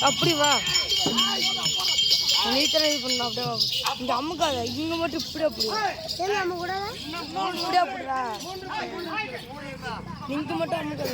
அப்படி வா நீச்சல் இது பண்ண அப்படியே இந்த அம்முக்காத இங்க மட்டும் இப்படி அப்படி அம்மு கூட இப்படி அப்படிடா நீங்க மட்டும் அம்முக்காத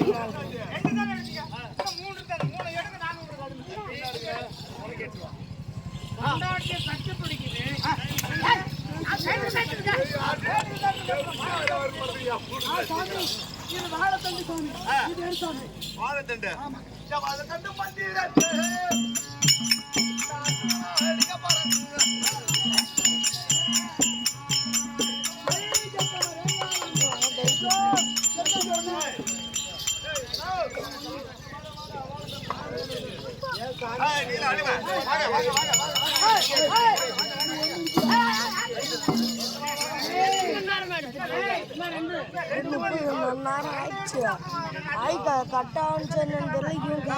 கட்டான்னு தெரியல இவங்க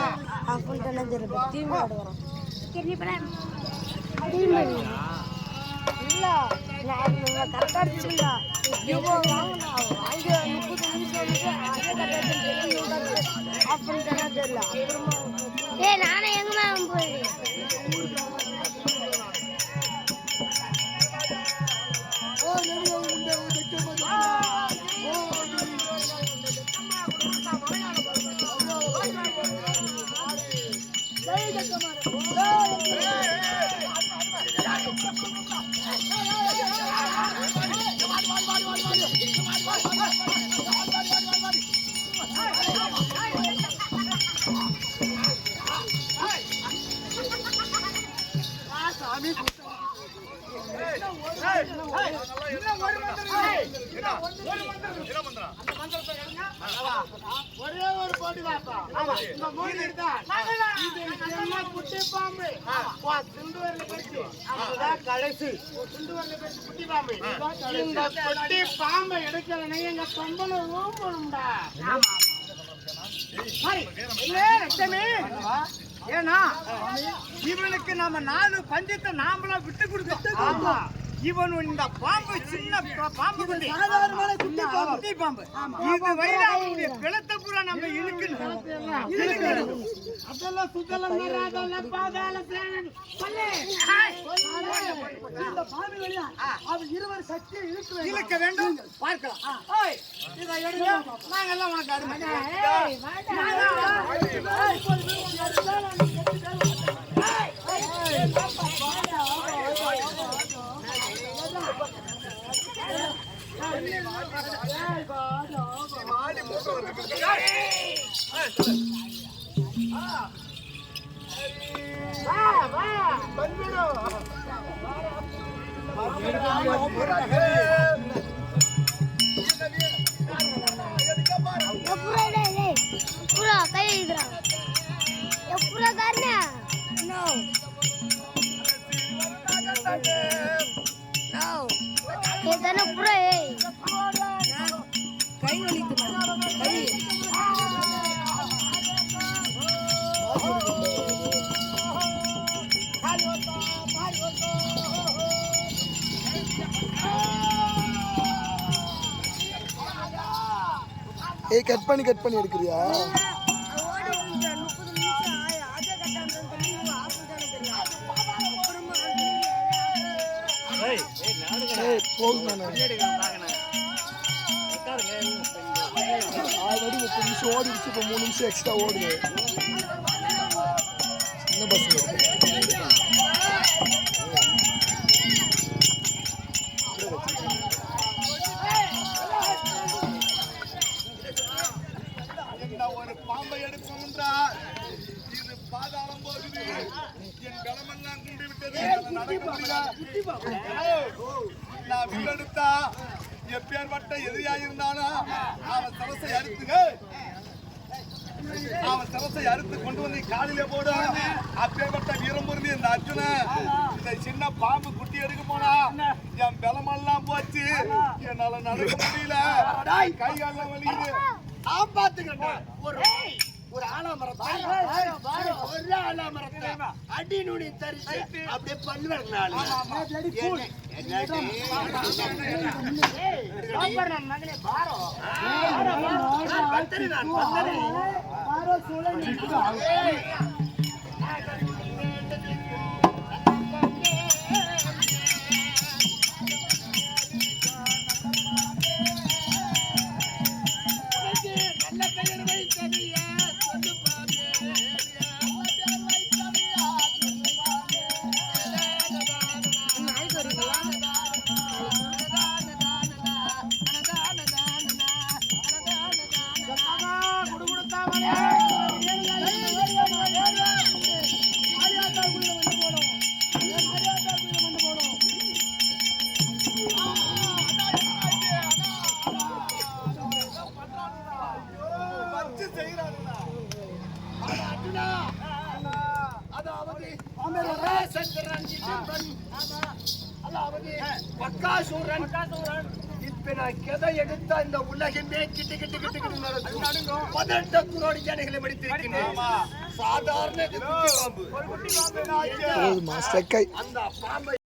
அப்படின்ட்டு தெரியல தீமை ஆடுவான் இல்ல நான் கரெக்டா அடிச்சுங்களா வாங்கினா வாங்கி 30 நிமிஷம் அப்படின்ட்டு தெரியல அப்புறமா நானே எங்கம்மா போய் ஒரே ஒரு போட்டி கடைசி குட்டி பாம்பு இந்த குட்டி பாம்பை எடுக்கலன்னா எங்க சொம்பளம் ஓம்பணும்டா. ஏன்னா இவனுக்கு நம்ம 4 பஞ்சத்தை நாமளா விட்டு கொடுத்தோம். இவன் இந்த பாம்பு சின்ன பாம்பு சாதாரணமான குட்டி பாம்பு இது வயலாவுடைய பிளத்த பூரா நம்ம இழுக்கணும். அதெல்லாம் சுத்தலம் அதெல்லாம் பாதாள இந்த பாம்பு வழியா அவ இருவர் சக்தியை இழுக்க வேண்டும். பார்க்கலாம் இதை எடுங்க நாங்கெல்லாம் உனக்கு கை ஏய் கட் பண்ணி எடுக்கிறியா? ஆல்ரெடி 30 நிமிஷம் ஓடிடுச்சு. இப்போ 3 நிமிஷம் எக்ஸ்ட்ரா ஓடுது. சின்ன பசங்க ஒரு பாம்பை எடுக்கும் என்றால் இது பாதாளம் போகுது. என் கலமெல்லாம் குண்டி விட்டது. நான் வில்லெடுத்தா எப்பேற்பட்ட எதிரியாயிருந்தாலும் அவன் சரசை அறுத்து கொண்டு வந்து காலிலே போடு. அப்பேற்பட்ட வீரமுருந்தி இந்த அர்ஜுனன் இந்த சின்ன பாம்பு குட்டி எடுக்க போனா என் பலமெல்லாம் போச்சு. என்னால நடக்க முடியல. கை காலம் வலிக்குது. நான் பாத்துக்கிறேன். ஒரு ஆலாமரத்தை அடி நுனி தரிச்சு அப்படியே பண்ணுவேன். அதாவது ராசந்திரன் இந்திரன், அதாவது பக்காசூரன். இப்ப நான் கதை எடுத்தா இந்த உலகமே கிட்டு கிட்டு கிட்டு கிட்டு நடக்கும். 18 கோடி ஜனங்களை மடித்திருக்கிறேன். சாதாரண குட்டி பாம்பு. போதுமா செக்கை அந்த பாம்பை